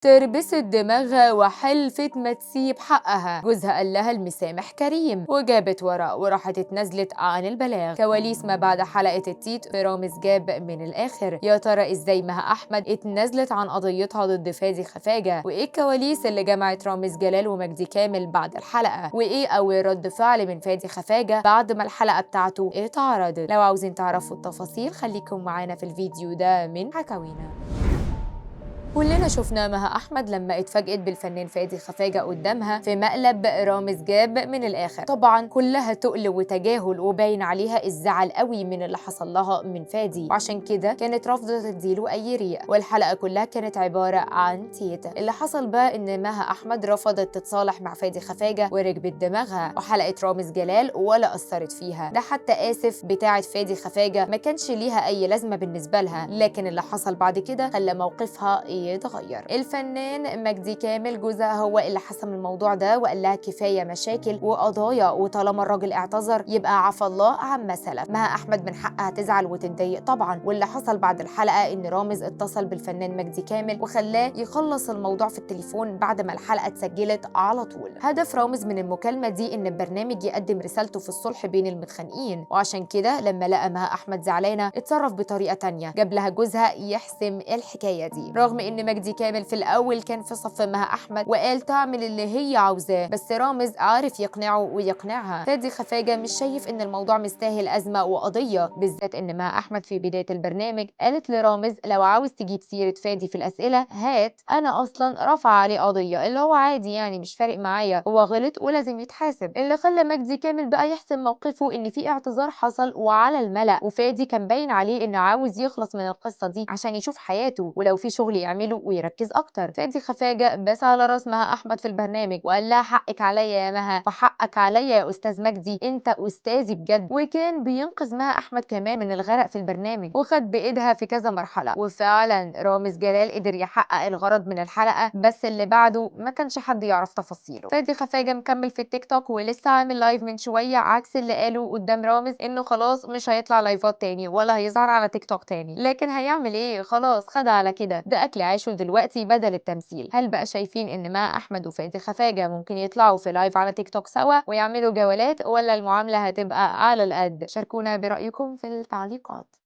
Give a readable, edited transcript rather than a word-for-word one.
تربست دماغها وحلفت ما تسيب حقها. جوزها قال لها المسامح كريم، وجابت ورق وراحت اتنازلت عن البلاغ. كواليس ما بعد حلقة التيت في رامز جاب من الآخر. يا ترى ازاي مها أحمد اتنازلت عن قضيتها ضد فادي خفاجة؟ وايه الكواليس اللي جمعت رامز جلال ومجدي كامل بعد الحلقة؟ وايه أول رد فعل من فادي خفاجة بعد ما الحلقة بتاعته اتعرضت؟ لو عاوزين تعرفوا التفاصيل خليكم معانا في الفيديو ده من حكاوينا. كلنا شفنا مها أحمد لما اتفاجئت بالفنان فادي خفاجة قدامها في مقلب رامز جاب من الآخر. طبعا كلها تقل وتجاهل، وباين عليها الزعل قوي من اللي حصل لها من فادي، وعشان كده كانت رافضة تديله أي ريق. والحلقة كلها كانت عبارة عن تيتا. اللي حصل بقى إن مها أحمد رفضت تتصالح مع فادي خفاجة وركبت دماغها، وحلقة رامز جلال ولا أثرت فيها. ده حتى آسف بتاعة فادي خفاجة ما كانش ليها أي لازمة بالنسبة لها، لكن اللي حصل بعد كده خلى موقفها يتغير. الفنان مجدي كامل جوزها هو اللي حسم الموضوع ده، وقال لها كفايه مشاكل وقضايا، وطالما الراجل اعتذر يبقى عفى الله عما سلف. مها احمد من حقها تزعل وتتضايق طبعا. واللي حصل بعد الحلقه ان رامز اتصل بالفنان مجدي كامل وخلاه يخلص الموضوع في التليفون بعد ما الحلقه اتسجلت على طول. هدف رامز من المكالمه دي ان البرنامج يقدم رسالته في الصلح بين المتخانقين، وعشان كده لما لقى مها احمد زعلانه اتصرف بطريقه تانية، جاب لها جوزها يحسم الحكايه دي. رغم ان مجدي كامل في الاول كان في صف مها احمد وقال تعمل اللي هي عاوزاه، بس رامز عارف يقنعه ويقنعها. فادي خفاجه مش شايف ان الموضوع مستاهل ازمه وقضيه، بالذات ان مها احمد في بدايه البرنامج قالت لرامز لو عاوز تجيب سيره فادي في الاسئله هات، انا اصلا رافعه عليه قضيه، اللي هو عادي يعني مش فارق معايا، هو غلط ولازم يتحاسب. اللي خلى مجدي كامل بقى يحسم موقفه ان في اعتذار حصل وعلى الملأ، وفادي كان باين عليه انه عاوز يخلص من القصه دي عشان يشوف حياته ولو في شغل يعمله ويركز اكتر. فادي خفاجه بس على راس مها احمد في البرنامج وقال لها حقك عليا يا مها وحقك عليا يا استاذ مجدي، انت استاذي بجد. وكان بينقذ مها احمد كمان من الغرق في البرنامج وخد بايدها في كذا مرحله. وفعلا رامز جلال قدر يحقق الغرض من الحلقه، بس اللي بعده ما كانش حد يعرف تفاصيله. فادي خفاجه مكمل في التيك توك ولسه عامل لايف من شويه، عكس اللي قاله قدام رامز انه خلاص مش هيطلع لايفات تاني ولا هيظهر على تيك توك تاني. لكن هيعمل ايه، خلاص خد على كده، ده اكل عيشه دلوقتي بدل التمثيل. هل بقى شايفين ان مها احمد وفادي خفاجه ممكن يطلعوا في لايف على تيك توك سوا ويعملوا جولات، ولا المعامله هتبقى على القد؟ شاركونا برايكم في التعليقات.